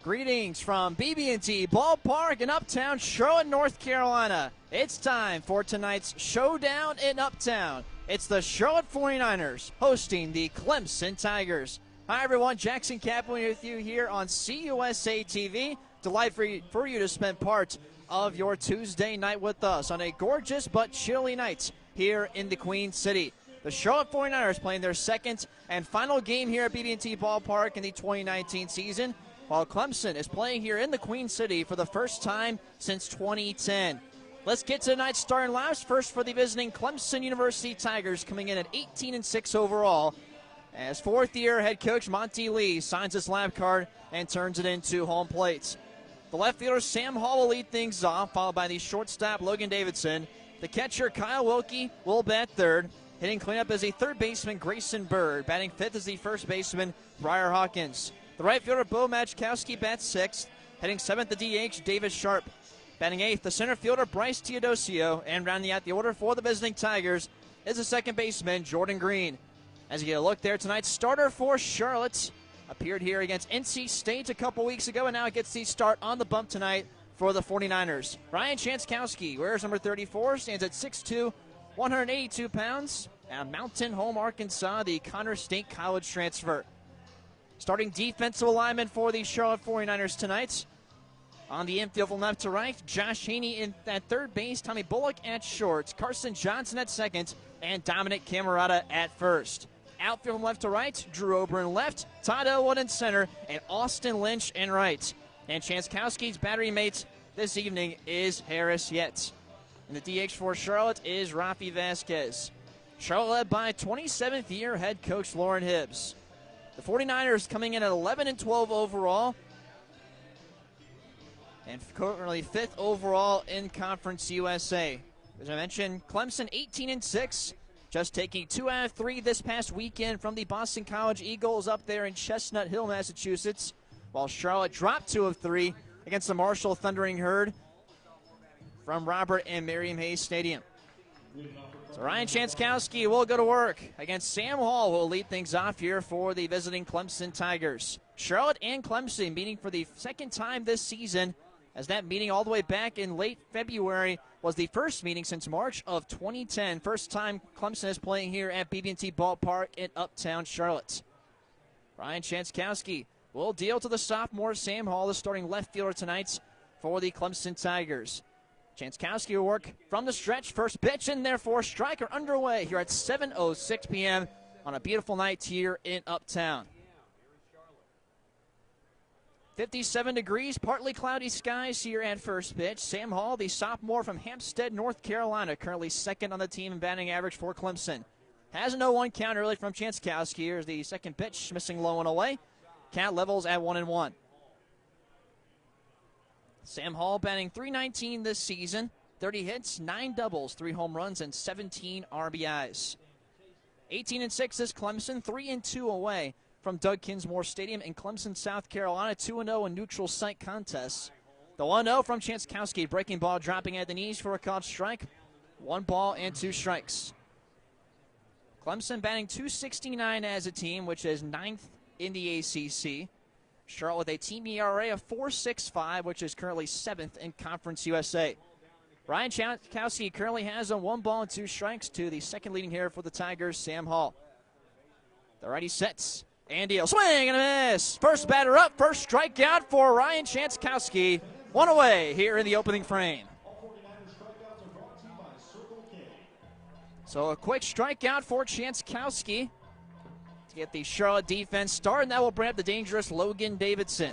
Greetings from BB&T Ballpark in Uptown Charlotte, North Carolina. It's time for tonight's showdown in Uptown. It's the Charlotte 49ers hosting the Clemson Tigers. Hi everyone, Jackson Kaplan with you here on CUSA TV. Delighted for you to spend part of your Tuesday night with us on a gorgeous but chilly night here in the Queen City. The Charlotte 49ers playing their second and final game here at BB&T Ballpark in the 2019 season, while Clemson is playing here in the Queen City for the first time since 2010. Let's get to tonight's starting lineups. First for the visiting Clemson University Tigers, coming in at 18-6 overall, as fourth-year head coach Monty Lee signs his lab card and turns it into home plate. The left fielder Sam Hall will lead things off, followed by the shortstop Logan Davidson. The catcher Kyle Wilkie will bat third. Hitting cleanup is the third baseman Grayson Bird. Batting fifth is the first baseman Briar Hawkins. The right fielder Bo Majkowski bats sixth. Hitting seventh, the DH Davis Sharp. Batting eighth, the center fielder Bryce Teodosio. And rounding out the order for the visiting Tigers is the second baseman Jordan Green. As you get a look there, tonight's starter for Charlotte appeared here against NC State a couple weeks ago, and now it gets the start on the bump tonight for the 49ers. Ryan Chanskowski wears number 34, stands at 6'2", 182 pounds, out of Mountain Home, Arkansas, the Connors State College transfer. Starting defensive alignment for the Charlotte 49ers tonight. On the infield from left to right, Josh Haney in at third base, Tommy Bullock at short, Carson Johnson at second, and Dominic Camerata at first. Outfield from left to right, Drew Oberon left, Todd Elwood in center, and Austin Lynch in right. And Chanskowski's battery mate this evening is Harris Yetz. And the DH for Charlotte is Rafi Vasquez. Charlotte led by 27th-year head coach Lauren Hibbs. The 49ers coming in at 11-12 overall, and currently 5th overall in Conference USA. As I mentioned, Clemson 18-6, just taking 2 out of 3 this past weekend from the Boston College Eagles up there in Chestnut Hill, Massachusetts, while Charlotte dropped 2 of 3 against the Marshall Thundering Herd from Robert and Miriam Hayes Stadium. So Ryan Chanskowski will go to work against Sam Hall, who will lead things off here for the visiting Clemson Tigers. Charlotte and Clemson meeting for the second time this season, as that meeting all the way back in late February was the first meeting since March of 2010. First time Clemson is playing here at BB&T Ballpark in Uptown Charlotte. Ryan Chanskowski will deal to the sophomore Sam Hall, the starting left fielder tonight for the Clemson Tigers. Chanskowski will work from the stretch. First pitch in there for striker underway here at 7:06 p.m. on a beautiful night here in Uptown. 57 degrees, partly cloudy skies here at first pitch. Sam Hall, the sophomore from Hampstead, North Carolina, currently second on the team in batting average for Clemson. Has a 0-1 count early from Chanskowski. Here's the second pitch, missing low and away. Count levels at 1-1. Sam Hall batting .319 this season, 30 hits, 9 doubles, 3 home runs, and 17 RBIs. 18-6 is Clemson, 3-2 away from Doug Kinsmore Stadium in Clemson, South Carolina, 2-0 in neutral site contests. The 1-0 from Chanskowski, breaking ball, dropping at the knees for a called strike. 1 ball and 2 strikes. Clemson batting .269 as a team, which is 9th in the ACC. Charlotte with a team ERA of 4.65, which is currently 7th in Conference USA. Ryan Chanskowski currently has a 1 ball and 2 strikes to the second leading hitter for the Tigers, Sam Hall. The righty sets and deals. Swing and a miss. First batter up, first strikeout for Ryan Chanskowski. 1 away here in the opening frame. So a quick strikeout for Chanskowski to get the Charlotte defense started, and that will bring up the dangerous Logan Davidson.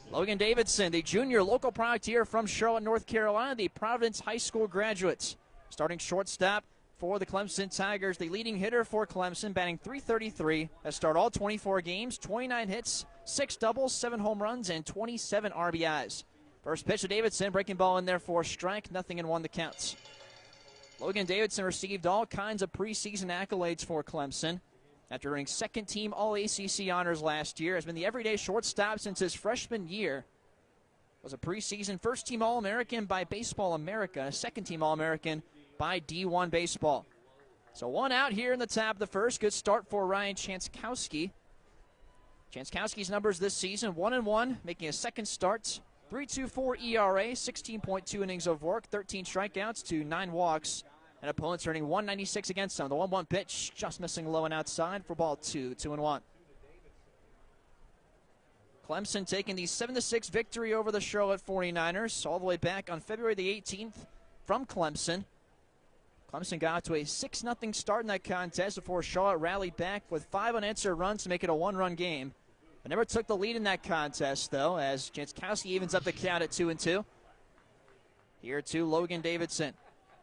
Logan Davidson, the junior local product here from Charlotte, North Carolina, the Providence High School graduate. Starting shortstop for the Clemson Tigers, the leading hitter for Clemson, batting .333, has started all 24 games, 29 hits, 6 doubles, 7 home runs, and 27 RBIs. First pitch to Davidson, breaking ball in there for a strike, 0-1 the counts. Logan Davidson received all kinds of preseason accolades for Clemson. After earning second-team All-ACC honors last year, has been the everyday shortstop since his freshman year. Was a preseason first-team All-American by Baseball America, a second-team All-American by D1 Baseball. So 1 out here in the top of the first. Good start for Ryan Chanskowski. Jankowski's numbers this season, 1-1, making a second start. 3.24 ERA, 16.2 innings of work, 13 strikeouts to 9 walks, and opponents earning 196 against him. The 1-1 pitch just missing low and outside for ball 2, 2-1. Clemson taking the 7-6 victory over the Charlotte 49ers all the way back on February the 18th from Clemson. Clemson got out to a 6-0 start in that contest before Charlotte rallied back with 5 unanswered runs to make it a 1-run game. But never took the lead in that contest, though, as Jankowski evens up the count at 2-2. Here to Logan Davidson.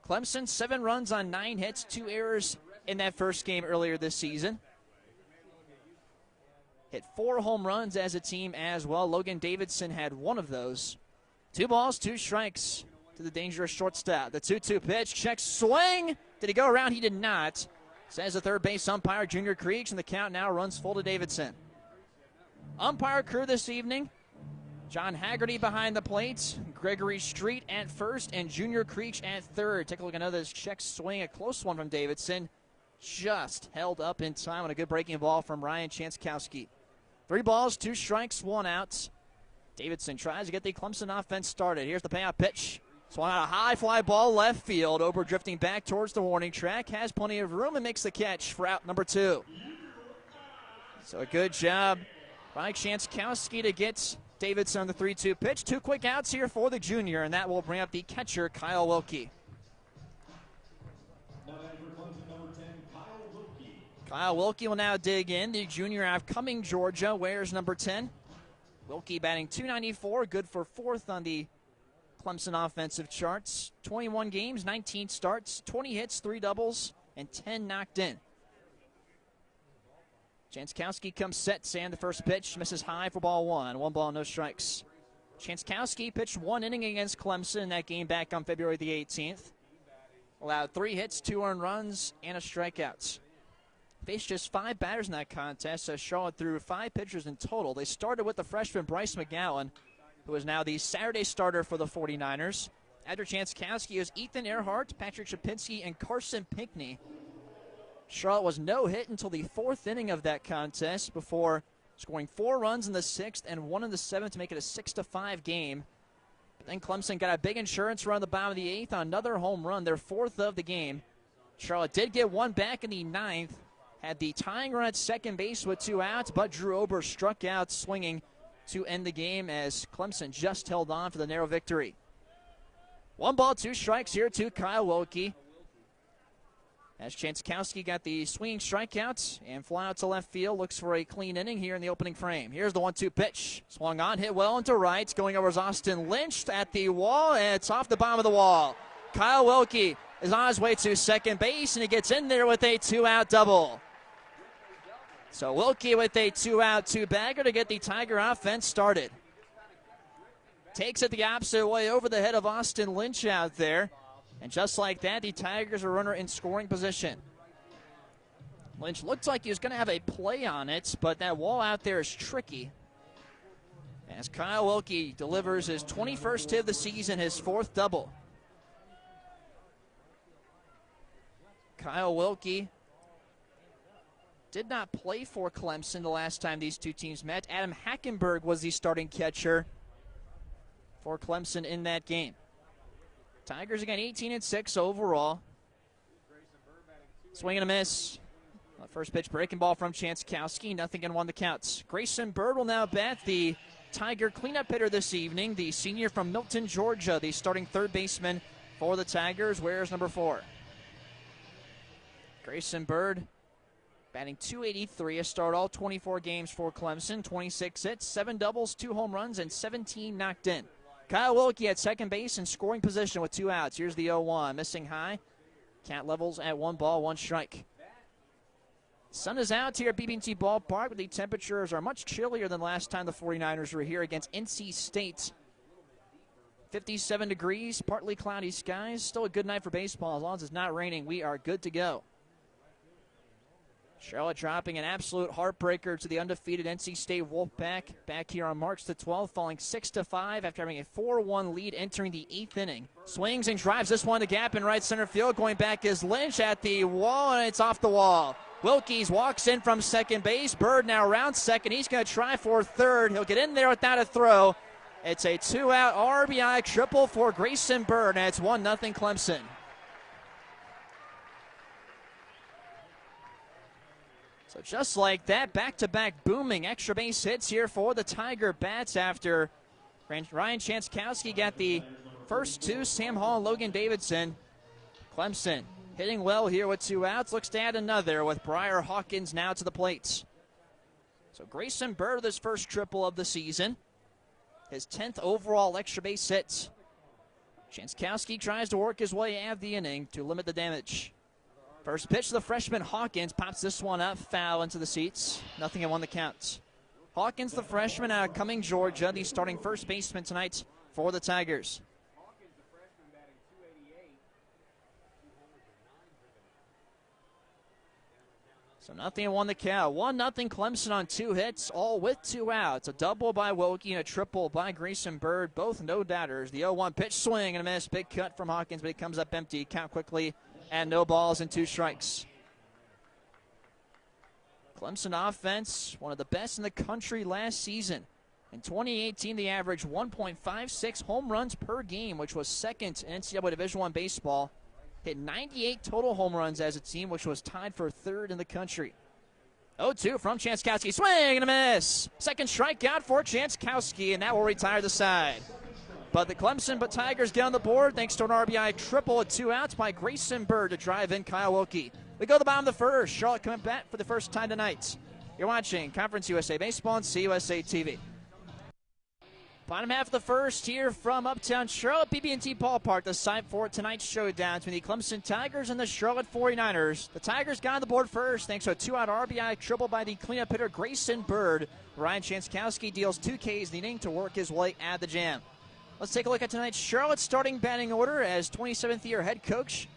Clemson, 7 runs on 9 hits, 2 errors in that first game earlier this season. Hit 4 home runs as a team as well. Logan Davidson had 1 of those. 2 balls, 2 strikes to the dangerous shortstop. The 2-2 pitch, check swing. Did he go around? He did not. Says the third base umpire, Junior Creech, and the count now runs full to Davidson. Umpire crew this evening, John Haggerty behind the plate, Gregory Street at first, and Junior Creech at third. Take a look at another check swing, a close one from Davidson. Just held up in time on a good breaking ball from Ryan Jankowski. 3 balls, 2 strikes, 1 out. Davidson tries to get the Clemson offense started. Here's the payoff pitch. Swung out a high fly ball left field. Ober drifting back towards the warning track. Has plenty of room and makes the catch for out number 2. So a good job by Jankowski to get Davidson on the 3-2 pitch. 2 quick outs here for the junior, and that will bring up the catcher, Kyle Wilkie. Kyle Wilkie will now dig in. The junior out of Cumming, Georgia, wears number 10. Wilkie batting .294, good for 4th on the Clemson offensive charts. 21 games, 19 starts, 20 hits, 3 doubles, and 10 knocked in. Jankowski comes set, Sam the first pitch, misses high for ball 1. 1 ball, no strikes. Jankowski pitched 1 inning against Clemson in that game back on February the 18th. Allowed 3 hits, 2 earned runs, and a strikeout. Faced just 5 batters in that contest, as Charlotte threw 5 pitchers in total. They started with the freshman Bryce McGowan, who is now the Saturday starter for the 49ers. After Jankowski is Ethan Earhart, Patrick Shapinski, and Carson Pinckney. Charlotte was no hit until the 4th inning of that contest before scoring 4 runs in the 6th and 1 in the 7th to make it a 6-5 game. But then Clemson got a big insurance run at the bottom of the 8th on another home run, their 4th of the game. Charlotte did get 1 back in the 9th, had the tying run at second base with 2 outs, but Drew Ober struck out swinging to end the game as Clemson just held on for the narrow victory. 1 ball, 2 strikes here to Kyle Wilkie. As Jankowski got the swinging strikeouts and fly out to left field, looks for a clean inning here in the opening frame. Here's the 1-2 pitch. Swung on, hit well into right. Going over is Austin Lynch at the wall, and it's off the bottom of the wall. Kyle Wilkie is on his way to second base, and he gets in there with a 2-out double. So Wilkie with a 2-out, 2-bagger to get the Tiger offense started. Takes it the opposite way over the head of Austin Lynch out there. And just like that, the Tigers are runner in scoring position. Lynch looked like he was going to have a play on it, but that wall out there is tricky. As Kyle Wilkie delivers his 21st hit of the season, his 4th double. Kyle Wilkie did not play for Clemson the last time these two teams met. Adam Hackenberg was the starting catcher for Clemson in that game. Tigers again 18-6 overall. Swing and a miss. First pitch breaking ball from Jankowski. Nothing in 1 the counts. Grayson Bird will now bat, the Tiger cleanup hitter this evening. The senior from Milton, Georgia, the starting 3rd baseman for the Tigers, wears number 4. Grayson Bird batting .283, a start all 24 games for Clemson. 26 hits, 7 doubles, 2 home runs, and 17 knocked in. Kyle Wilkie at second base in scoring position with 2 outs. Here's the 0-1, missing high. Count levels at 1 ball, 1 strike. Sun is out here at BB&T Ballpark, but the temperatures are much chillier than last time the 49ers were here against NC State. 57 degrees, partly cloudy skies. Still a good night for baseball. As long as it's not raining, we are good to go. Charlotte dropping an absolute heartbreaker to the undefeated NC State Wolfpack back here on March the 12th, falling 6-5 after having a 4-1 lead entering the 8th inning. Swings and drives this one to gap in right center field. Going back is Lynch at the wall, and it's off the wall. Wilkies walks in from second base. Bird now around second. He's going to try for third. He'll get in there without a throw. It's a 2-out RBI triple for Grayson Bird, and it's 1-0 Clemson. So just like that, back-to-back booming extra base hits here for the Tiger Bats after Ryan Chanskowski got the first two, Sam Hall and Logan Davidson. Clemson hitting well here with 2 outs. Looks to add another with Briar Hawkins now to the plate. So Grayson Bird with his first triple of the season. His 10th overall extra base hit. Chanskowski tries to work his way out of the inning to limit the damage. First pitch to the freshman Hawkins, pops this one up, foul into the seats. 0-1 the count. Hawkins, the freshman out of Cumming, Georgia, the starting first baseman tonight for the Tigers. So 0-1 the count. 1-0 Clemson on 2 hits, all with 2 outs. A double by Wilkie and a triple by Grayson Bird, both no-doubters. The 0-1 pitch, swing and a miss. Big cut from Hawkins, but he comes up empty. Count quickly, and no balls and 2 strikes. Clemson offense, one of the best in the country last season. In 2018, they averaged 1.56 home runs per game, which was second in NCAA Division I baseball. Hit 98 total home runs as a team, which was tied for third in the country. 0-2 from Chanskowski. Swing and a miss. Second strikeout for Chanskowski, and that will retire the side. But the Clemson Tigers get on the board thanks to an RBI triple at 2 outs by Grayson Bird to drive in Kyle Wilkie. We go to the bottom of the first. Charlotte coming back for the first time tonight. You're watching Conference USA Baseball on CUSA TV. Bottom half of the first here from Uptown Charlotte, BB&T Ballpark, the site for tonight's showdown between the Clemson Tigers and the Charlotte 49ers. The Tigers got on the board first thanks to a 2-out RBI triple by the cleanup hitter Grayson Bird. Ryan Chanskowski deals 2 Ks in the inning to work his way out of the jam. Let's take a look at tonight's Charlotte starting batting order as 27th-year head coach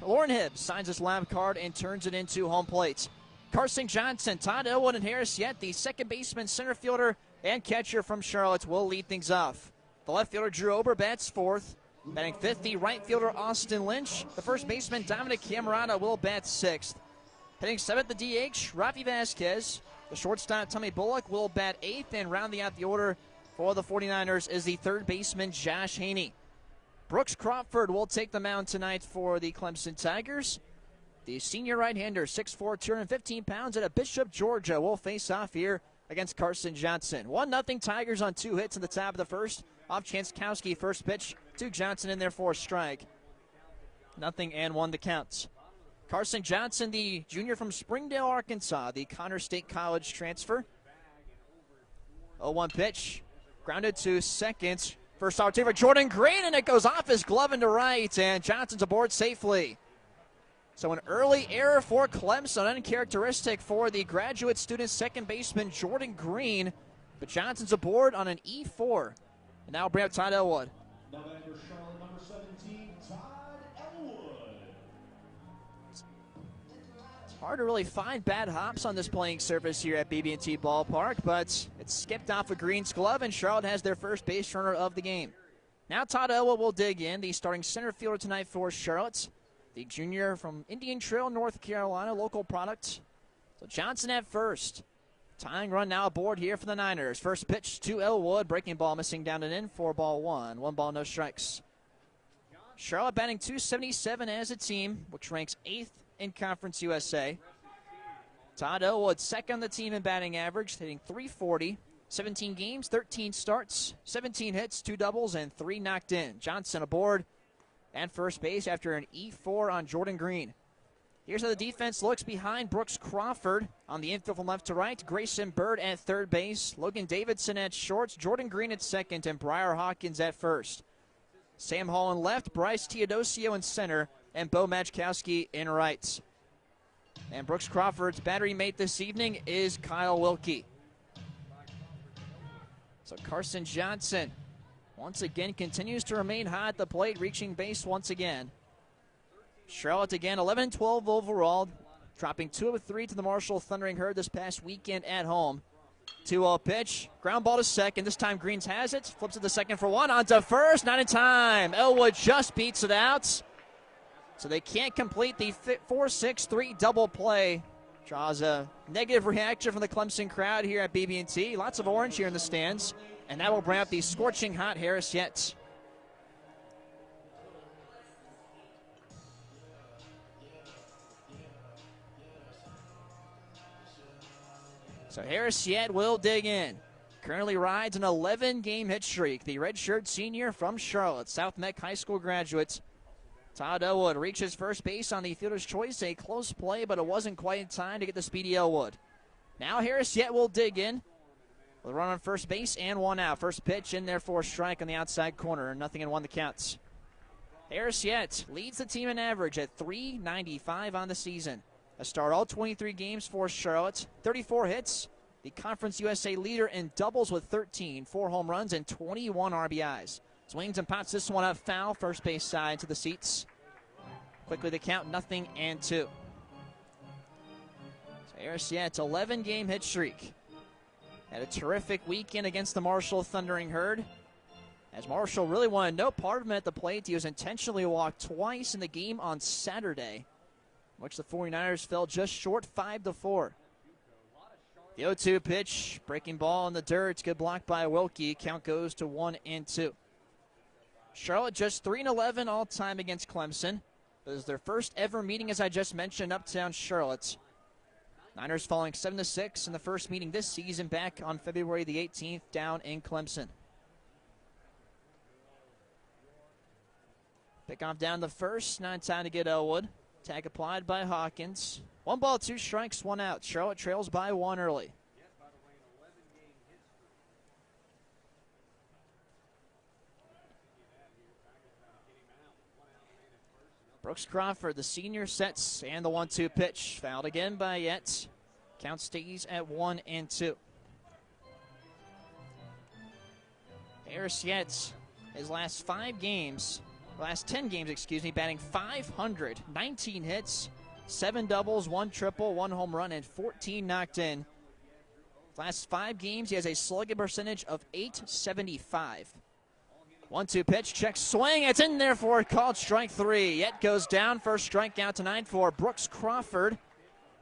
Lauren Hibbs signs his lab card and turns it into home plate. Carson Johnson, Todd Elwood, and Harris Yett, the second baseman, center fielder, and catcher from Charlotte, will lead things off. The left fielder, Drew Ober, bats 4th. Batting 5th, the right fielder, Austin Lynch. The first baseman, Dominic Camerata, will bat 6th. Hitting 7th, the DH, Rafi Vasquez. The shortstop, Tommy Bullock, will bat 8th. And rounding out the order for the 49ers is the third baseman, Josh Haney. Brooks Crawford will take the mound tonight for the Clemson Tigers. The senior right-hander, 6'4", 215 pounds, out of Bishop, Georgia, will face off here against Carson Johnson. 1-0 Tigers on 2 hits in the top of the first. Off Chanskowski, first pitch to Johnson in there for a strike. 0-1 the counts. Carson Johnson, the junior from Springdale, Arkansas, the Connors State College transfer. 0-1 pitch, grounded to second. First opportunity for Jordan Green, and it goes off his glove into right, and Johnson's aboard safely. So an early error for Clemson, uncharacteristic for the graduate student second baseman Jordan Green. But Johnson's aboard on an E4. And now bring up Todd Elwood. Now back for Charlotte, number 17, Todd Elwood. It's hard to really find bad hops on this playing surface here at BB&T Ballpark, but it's skipped off of Green's glove, and Charlotte has their first base runner of the game. Now Todd Elwood will dig in, the starting center fielder tonight for Charlotte. The junior from Indian Trail, North Carolina, local product. So Johnson at first. Tying run now aboard here for the Niners. First pitch to Elwood. Breaking ball missing down and in. 4-1. 1 ball, no strikes. Charlotte batting .277 as a team, which ranks 8th in Conference USA. Todd Elwood, second on the team in batting average, hitting .340. 17 games, 13 starts, 17 hits, 2 doubles, and 3 knocked in. Johnson aboard and first base after an E4 on Jordan Green. Here's how the defense looks behind Brooks Crawford on the infield from left to right. Grayson Bird at third base. Logan Davidson at shorts. Jordan Green at second. And Briar Hawkins at first. Sam Hall in left. Bryce Teodosio in center. And Bo Majkowski in right. And Brooks Crawford's battery mate this evening is Kyle Wilkie. So Carson Johnson once again continues to remain high at the plate, reaching base once again. Charlotte again, 11-12 overall, dropping 2 of 3 to the Marshall Thundering Herd this past weekend at home. 2-0 pitch, ground ball to second. This time Greens has it, flips it to second for 1, on to first, not in time. Elwood just beats it out. So they can't complete the 4-6-3 double play. Draws a negative reaction from the Clemson crowd here at BB&T. Lots of orange here in the stands, and that will bring up the scorching hot Harris Yet. So Harris Yet will dig in. Currently rides an 11-game hit streak. The redshirt senior from Charlotte, South Meck High School graduate. Todd Elwood reaches first base on the fielder's choice. A close play, but it wasn't quite in time to get the speedy Elwood. Now Harris Yet will dig in. With a run on first base and one out. First pitch in there for a strike on the outside corner. Nothing in one the counts. Harris Yet leads the team in average at .395 on the season. A start all 23 games for Charlotte. 34 hits. The Conference USA leader in doubles with 13. 4 home runs and 21 RBIs. Swings and pops this one up foul. First base side to the seats. Quickly the count, 0-2. So Harris Yet, 11-game hit streak. Had a terrific weekend against the Marshall Thundering Herd. As Marshall really wanted no part of him at the plate. He was intentionally walked twice in the game on Saturday, which the 49ers fell just short 5-4. The 0-2 pitch, breaking ball in the dirt. Good block by Wilkie. Count goes to 1-2. Charlotte just 3-11 all-time against Clemson. This is their first ever meeting, as I just mentioned, Uptown Charlotte. Niners falling 7-6 in the first meeting this season back on February the 18th down in Clemson. Pickoff down the first, not time to get Elwood. Tag applied by Hawkins. 1 ball, 2 strikes, 1 out. Charlotte trails by 1 early. Brooks Crawford, the senior, sets, and the 1-2 pitch. Fouled again by Yet. Count stays at 1-2. Harris Yet, his last 10 games, batting .500, 19 hits, 7 doubles, 1 triple, 1 home run, and 14 knocked in. Last 5 games, he has a slugging percentage of .875. 1-2 pitch, check swing. It's in there for a called strike 3. Yet goes down. First strikeout tonight for Brooks Crawford.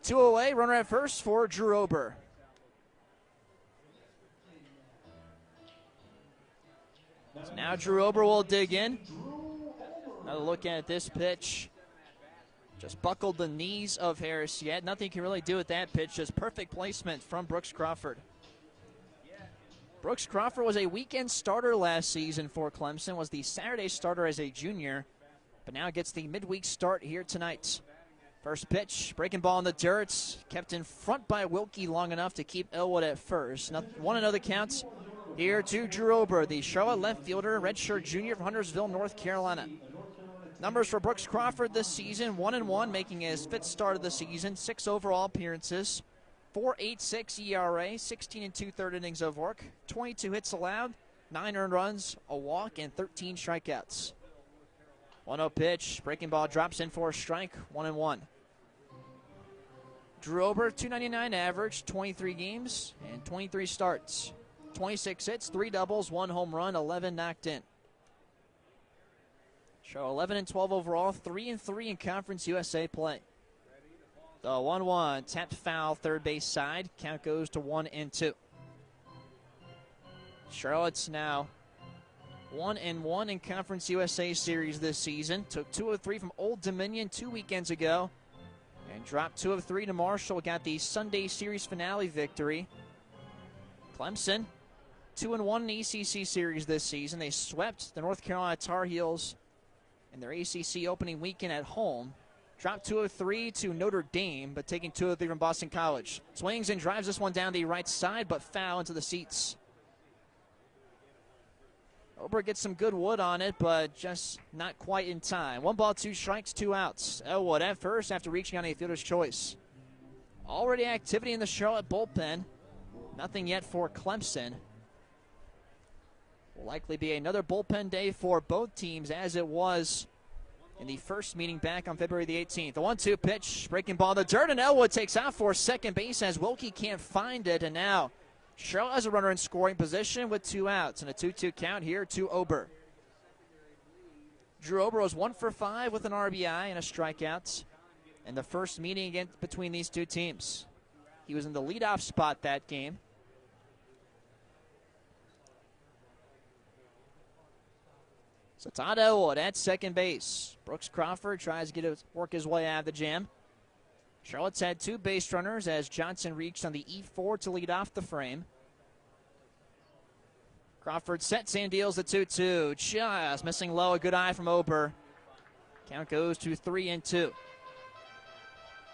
2 away, runner at first for Drew Ober. So now Drew Ober will dig in. Another look at this pitch. Just buckled the knees of Harris Yet. Nothing can really do with that pitch. Just perfect placement from Brooks Crawford. Brooks Crawford was a weekend starter last season for Clemson, was the Saturday starter as a junior, but now gets the midweek start here tonight. First pitch, breaking ball in the dirt, kept in front by Wilkie long enough to keep Elwood at first. 1-0 the count here to Drew Ober, the Charlotte left fielder, redshirt junior from Huntersville, North Carolina. Numbers for Brooks Crawford this season, 1-1, making his 5th start of the season, 6 overall appearances. 4.86 ERA, 16 2/3 innings of work, 22 hits allowed, 9 earned runs, a walk, and 13 strikeouts. 1-0 pitch, breaking ball drops in for a strike, 1-1. Drew Ober, .299 average, 23 games and 23 starts. 26 hits, 3 doubles, 1 home run, 11 knocked in. Show 11-12 overall, 3-3 in Conference USA play. The 1-1, tapped foul, third base side. Count goes to 1-2. Charlotte's now 1-1 in Conference USA Series this season. Took 2 of 3 from Old Dominion 2 weekends ago. And dropped 2 of 3 to Marshall. Got the Sunday Series finale victory. Clemson, 2-1 in the ACC Series this season. They swept the North Carolina Tar Heels in their ACC opening weekend at home. Dropped 2 of 3 to Notre Dame, but taking 2 of 3 from Boston College. Swings and drives this one down the right side, but foul into the seats. Ober gets some good wood on it, but just not quite in time. 1 ball, 2 strikes, 2 outs. Elwood at first after reaching on a fielder's choice. Already activity in the Charlotte bullpen. Nothing yet for Clemson. Will likely be another bullpen day for both teams, as it was in the first meeting back on February the 18th. The 1-2 pitch, breaking ball in the dirt, and Elwood takes out for second base as Wilkie can't find it. And now Charlotte has a runner in scoring position with 2 outs and a 2-2 count here to Ober. Drew Ober was 1 for 5 with an RBI and a strikeout. in the first meeting between these two teams. He was in the leadoff spot that game. So Todd Elwood at second base. Brooks Crawford tries to work his way out of the jam. Charlotte's had two base runners as Johnson reached on the E4 to lead off the frame. Crawford sets and deals the 2-2. Just missing low, a good eye from Ober. Count goes to 3-2.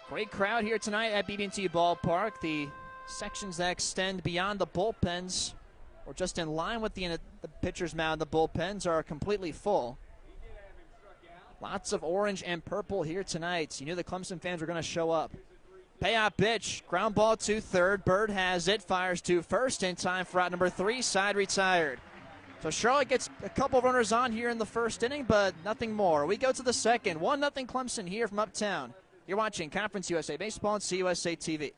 Great crowd here tonight at BB&T Ballpark. The sections that extend beyond the bullpens, or just in line with the pitcher's mound, the bullpens are completely full. Lots of orange and purple here tonight. You knew the Clemson fans were going to show up. Payoff pitch, ground ball to third. Bird has it, fires to first in time for out number 3, side retired. So Charlotte gets a couple runners on here in the first inning, but nothing more. We go to the second. 1-0 Clemson here from Uptown. You're watching Conference USA Baseball on CUSA TV.